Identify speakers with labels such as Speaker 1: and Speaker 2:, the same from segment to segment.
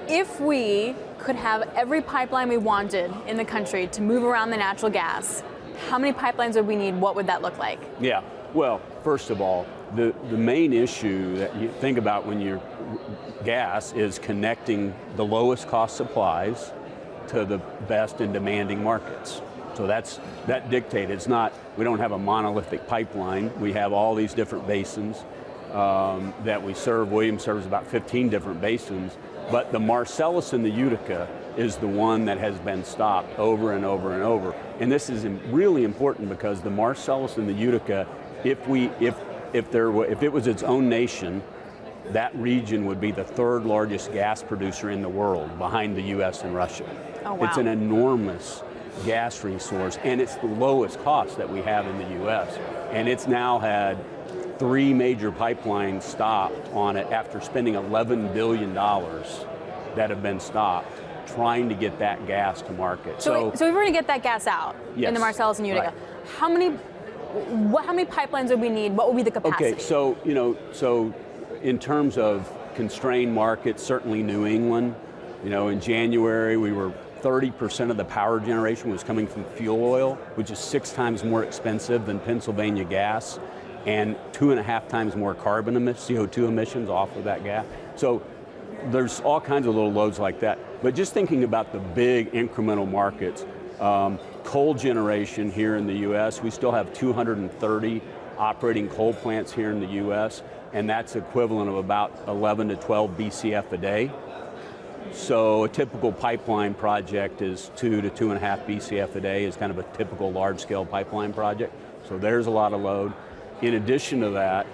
Speaker 1: If we could have every pipeline we wanted in the country to move around the natural gas, how many pipelines would we need? What would that look like?
Speaker 2: Yeah, well, first of all, the main issue that you think about when you're gas is connecting the lowest cost supplies to the best and demanding markets. So that dictates, it's not, we don't have a monolithic pipeline. We have all these different basins that we serve. Williams serves about 15 different basins, but the Marcellus and the Utica is the one that has been stopped over and over and over. And this is really important because the Marcellus and the Utica, if it was its own nation, that region would be the third largest gas producer in the world, behind the US and Russia.
Speaker 1: Oh, wow.
Speaker 2: It's an enormous gas resource, and it's the lowest cost that we have in the US. And it's now had 3 major pipelines stopped on it after spending $11 billion that have been stopped trying to get that gas to market.
Speaker 1: So if we were to get that gas out in the Marcellus and Utica,
Speaker 2: right.
Speaker 1: how many pipelines would we need? What would be the capacity?
Speaker 2: Okay, so in terms of constrained markets, certainly New England, in January we were 30% of the power generation was coming from fuel oil, which is 6 times more expensive than Pennsylvania gas, and 2.5 times more carbon CO2 emissions off of that gas. So there's all kinds of little loads like that. But just thinking about the big incremental markets, coal generation here in the US, we still have 230 operating coal plants here in the US, and that's equivalent of about 11 to 12 BCF a day. So a typical pipeline project is 2 to 2.5 BCF a day is kind of a typical large-scale pipeline project. So there's a lot of load. In addition to that,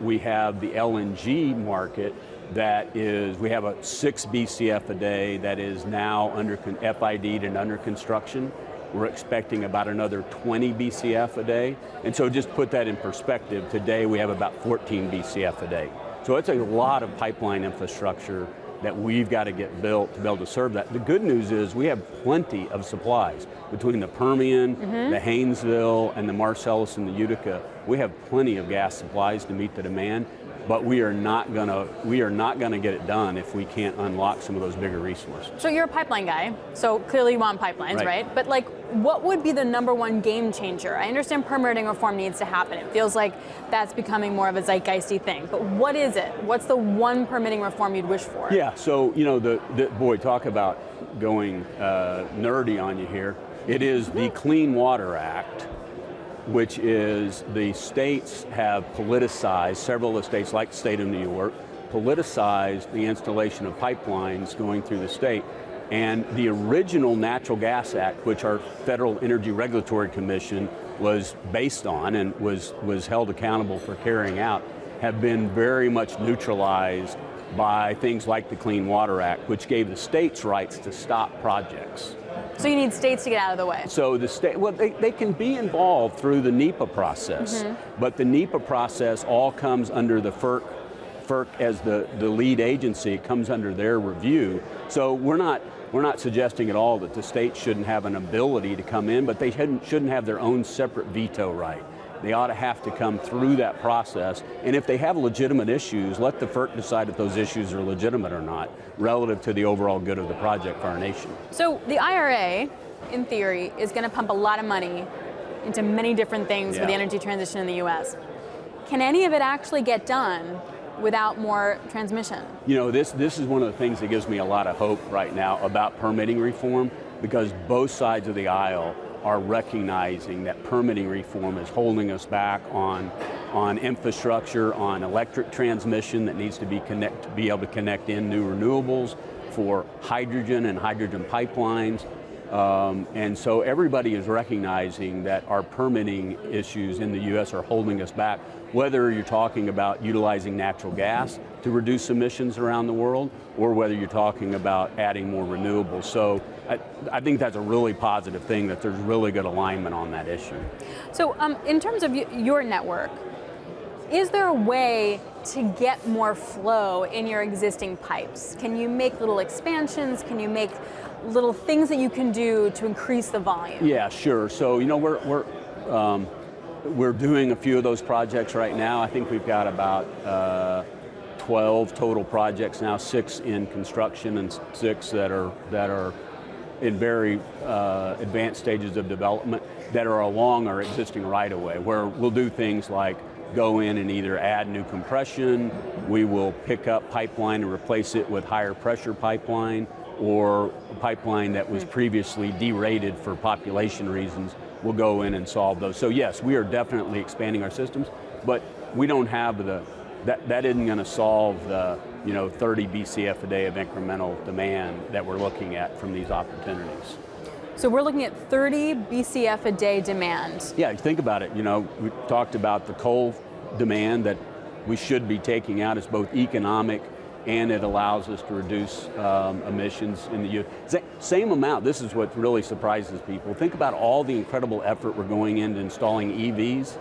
Speaker 2: we have the LNG market that is, we have a 6 BCF a day that is now FID'd and under construction. We're expecting about another 20 BCF a day. And so just put that in perspective, today we have about 14 BCF a day. So it's a lot of pipeline infrastructure that we've got to get built to be able to serve that. The good news is we have plenty of supplies. Between the Permian, the Haynesville, and the Marcellus and the Utica, we have plenty of gas supplies to meet the demand, but we are not gonna get it done if we can't unlock some of those bigger resources.
Speaker 1: So you're a pipeline guy, so clearly you want pipelines, right? But what would be the #1 game changer? I understand permitting reform needs to happen. It feels like that's becoming more of a zeitgeisty thing, but what is it? What's the one permitting reform you'd wish for?
Speaker 2: Yeah, so boy, talk about going nerdy on you here. It is the Clean Water Act, which is the states have politicized, several of the states, like the state of New York, politicized the installation of pipelines going through the state. And the original Natural Gas Act, which our Federal Energy Regulatory Commission was based on and was held accountable for carrying out, have been very much neutralized by things like the Clean Water Act, which gave the states rights to stop projects.
Speaker 1: So you need states to get out of the way.
Speaker 2: So the state, well, they can be involved through the NEPA process, but the NEPA process all comes under the FERC as the lead agency. It comes under their review. So we're not suggesting at all that the state shouldn't have an ability to come in, but they shouldn't have their own separate veto right. They ought to have to come through that process, and if they have legitimate issues, let the FERC decide if those issues are legitimate or not, relative to the overall good of the project for our nation.
Speaker 1: So the IRA, in theory, is going to pump a lot of money into many different things for the energy transition in the US. Can any of it actually get done without more transmission?
Speaker 2: This is one of the things that gives me a lot of hope right now about permitting reform, because both sides of the aisle are recognizing that permitting reform is holding us back on infrastructure, on electric transmission that needs to be able to connect in new renewables, for hydrogen and hydrogen pipelines. And so everybody is recognizing that our permitting issues in the US are holding us back, whether you're talking about utilizing natural gas to reduce emissions around the world, or whether you're talking about adding more renewables. So I think that's a really positive thing, that there's really good alignment on that issue.
Speaker 1: So in terms of your network, is there a way to get more flow in your existing pipes? Can you make little expansions? Can you make little things that you can do to increase the volume?
Speaker 2: Yeah, sure. So we're doing a few of those projects right now. I think we've got about 12 total projects now, 6 in construction and 6 that are in very advanced stages of development that are along our existing right-of-way, where we'll do things like go in and either add new compression, we will pick up pipeline and replace it with higher pressure pipeline, or a pipeline that was previously derated for population reasons, we'll go in and solve those. So yes, we are definitely expanding our systems, but we don't have that isn't going to solve the 30 BCF a day of incremental demand that we're looking at from these opportunities.
Speaker 1: So we're looking at 30 BCF a day demand.
Speaker 2: Yeah, think about it. We talked about the coal demand that we should be taking out. It's both economic and it allows us to reduce emissions in the same amount. This is what really surprises people. Think about all the incredible effort we're going into installing EVs.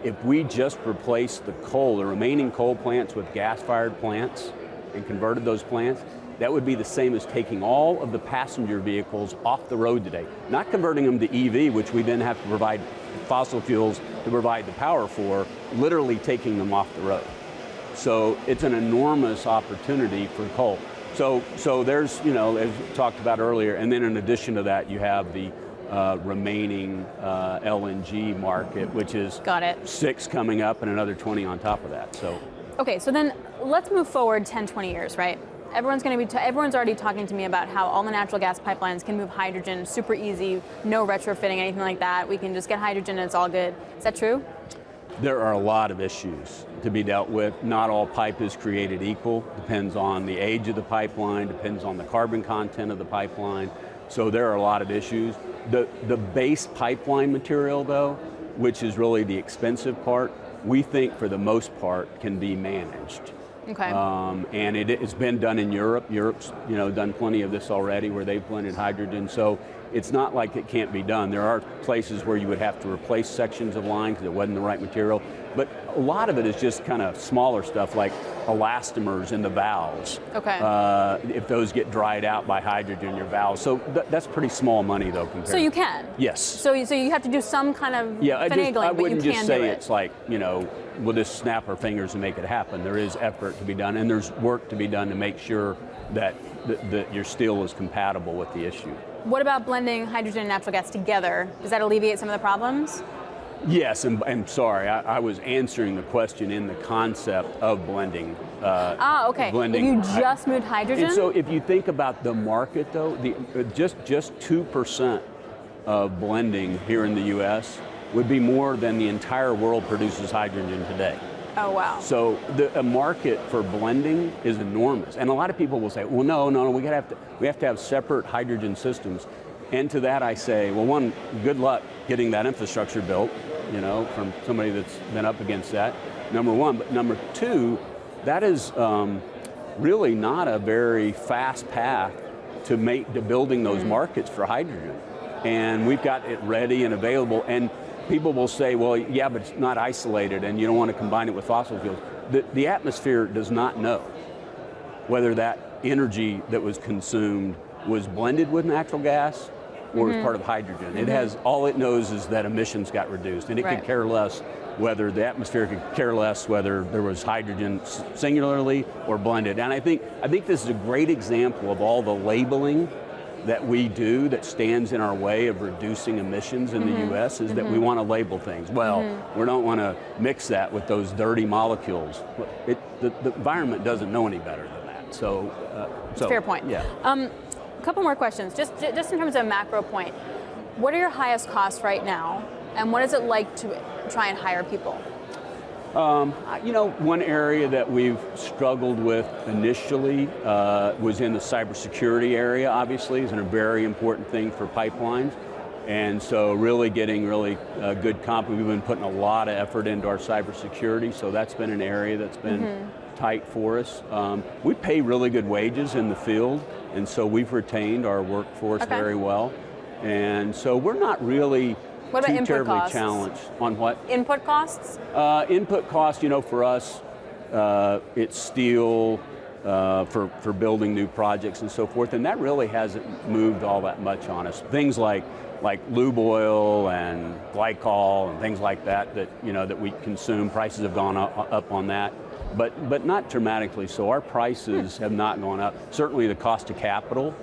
Speaker 2: If we just replaced the remaining coal plants with gas-fired plants and converted those plants, that would be the same as taking all of the passenger vehicles off the road today. Not converting them to EV, which we then have to provide fossil fuels to provide the power for, literally taking them off the road. So it's an enormous opportunity for coal. So there's, as we talked about earlier, and then in addition to that, you have the remaining LNG market, which is 6 coming up and another 20 on top of that. So
Speaker 1: okay, so then let's move forward 10, 20 years, right? Everyone's already talking to me about how all the natural gas pipelines can move hydrogen super easy, no retrofitting, anything like that. We can just get hydrogen and it's all good. Is that true?
Speaker 2: There are a lot of issues to be dealt with. Not all pipe is created equal. Depends on the age of the pipeline, depends on the carbon content of the pipeline. So there are a lot of issues. The base pipeline material though, which is really the expensive part, we think for the most part can be managed.
Speaker 1: Okay.
Speaker 2: And it's been done in Europe. Europe's done plenty of this already where they've blended hydrogen. So it's not like it can't be done. There are places where you would have to replace sections of line because it wasn't the right material. But a lot of it is just kind of smaller stuff like elastomers in the valves.
Speaker 1: Okay.
Speaker 2: If those get dried out by hydrogen, your valves. So that's pretty small money though compared.
Speaker 1: So you can?
Speaker 2: Yes.
Speaker 1: So you have to do some kind of finagling,
Speaker 2: I wouldn't
Speaker 1: but you
Speaker 2: just
Speaker 1: can
Speaker 2: say
Speaker 1: do it.
Speaker 2: it's like, we'll just snap our fingers and make it happen. There is effort to be done and there's work to be done to make sure that your steel is compatible with the issue.
Speaker 1: What about blending hydrogen and natural gas together? Does that alleviate some of the problems?
Speaker 2: Yes, and sorry, I was answering the question in the concept of blending.
Speaker 1: Okay.
Speaker 2: Blending.
Speaker 1: If you just moved hydrogen?
Speaker 2: And so if you think about the market though, just 2% of blending here in the US would be more than the entire world produces hydrogen today.
Speaker 1: Oh, wow.
Speaker 2: So a market for blending is enormous. And a lot of people will say, well, no, we have to have separate hydrogen systems. And to that I say, well, one, good luck getting that infrastructure built, from somebody that's been up against that, number one. But number two, that is really not a very fast path to building those markets for hydrogen. And we've got it ready and available. And people will say, well, yeah, but it's not isolated and you don't want to combine it with fossil fuels. The atmosphere does not know whether that energy that was consumed was blended with natural gas or was part of hydrogen. It has, all it knows is that emissions got reduced and it could care less whether the atmosphere could care less whether there was hydrogen singularly or blended. And I think this is a great example of all the labeling that we do that stands in our way of reducing emissions in the US is that we want to label things. Well, we don't want to mix that with those dirty molecules. The environment doesn't know any better than that. So
Speaker 1: fair point.
Speaker 2: Yeah.
Speaker 1: A couple more questions, just in terms of a macro point. What are your highest costs right now, and what is it like to try and hire people?
Speaker 2: One area that we've struggled with initially was in the cybersecurity area, obviously. It's a very important thing for pipelines. And so really getting good comp. We've been putting a lot of effort into our cybersecurity, so that's been an area that's been tight for us. We pay really good wages in the field, and so we've retained our workforce very well. And so we're not really too terribly challenged on what?
Speaker 1: Input costs?
Speaker 2: Input costs, for us, it's steel for building new projects and so forth, and that really hasn't moved all that much on us. Things like lube oil and glycol and things like that that we consume, prices have gone up on that. but not dramatically so. Our prices have not gone up. Certainly the cost of capital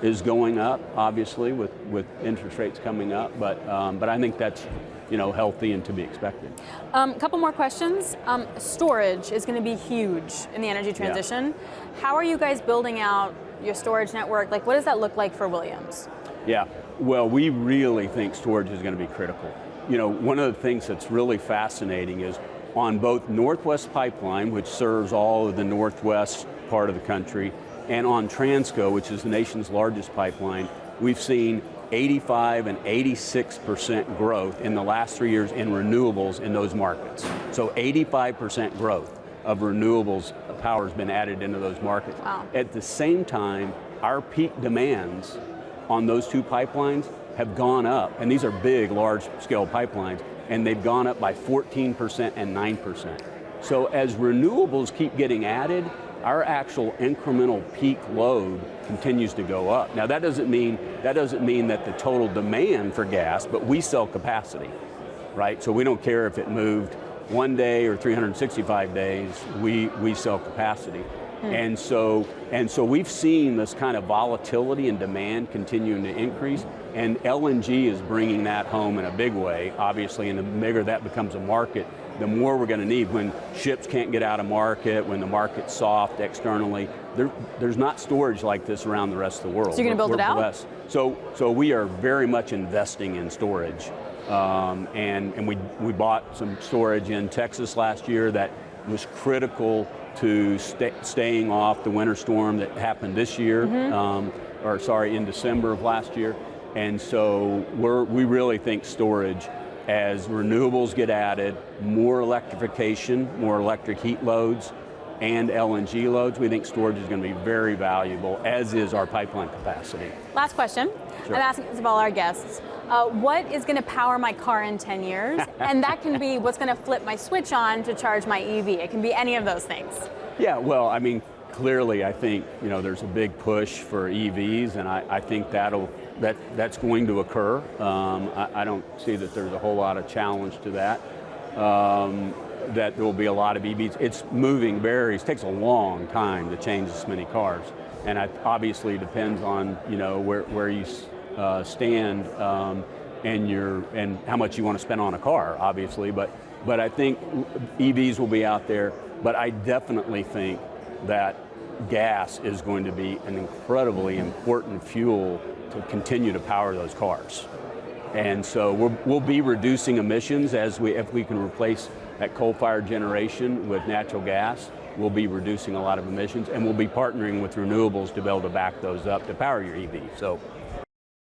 Speaker 2: is going up, obviously, with interest rates coming up, but I think that's healthy and to be expected.
Speaker 1: A couple more questions. Storage is going to be huge in the energy transition. Yeah. How are you guys building out your storage network? Like, what does that look like for Williams?
Speaker 2: Yeah, well, we really think storage is going to be critical. One of the things that's really fascinating is on both Northwest Pipeline, which serves all of the Northwest part of the country, and on Transco, which is the nation's largest pipeline, we've seen 85 and 86% growth in the last 3 years in renewables in those markets. So 85% growth of renewables power has been added into those markets.
Speaker 1: Wow.
Speaker 2: At the same time, our peak demands on those two pipelines have gone up, and these are big, large-scale pipelines, and they've gone up by 14% and 9%. So as renewables keep getting added, our actual incremental peak load continues to go up. Now that doesn't mean that the total demand for gas, but we sell capacity, right? So we don't care if it moved one day or 365 days, we sell capacity. And so we've seen this kind of volatility in demand continuing to increase, and LNG is bringing that home in a big way, obviously, and the bigger that becomes a market, the more we're going to need. When ships can't get out of market, when the market's soft externally, there's not storage like this around the rest of the world.
Speaker 1: So you're going to build it out?
Speaker 2: Blessed. So we are very much investing in storage, and we bought some storage in Texas last year that was critical to staying off the winter storm that happened this year, in December of last year. And so we really think storage, as renewables get added, more electrification, more electric heat loads, and LNG loads, we think storage is going to be very valuable, as is our pipeline capacity.
Speaker 1: Last question.
Speaker 2: Sure.
Speaker 1: I'm asking this of all our guests. What is going to power my car in 10 years? And that can be what's going to flip my switch on to charge my EV. It can be any of those things. Yeah,
Speaker 2: well, I mean, clearly I think there's a big push for EVs, and I think that's going to occur. I don't see that there's a whole lot of challenge to that. That there will be a lot of EVs. It's moving it takes a long time to change this many cars, and it obviously depends on where you stand and how much you want to spend on a car, obviously. But I think EVs will be out there. But I definitely think that gas is going to be an incredibly important fuel to continue to power those cars. And so we'll be reducing emissions if we can replace that coal-fired generation with natural gas. We'll be reducing a lot of emissions, and we'll be partnering with renewables to be able to back those up to power your EV. So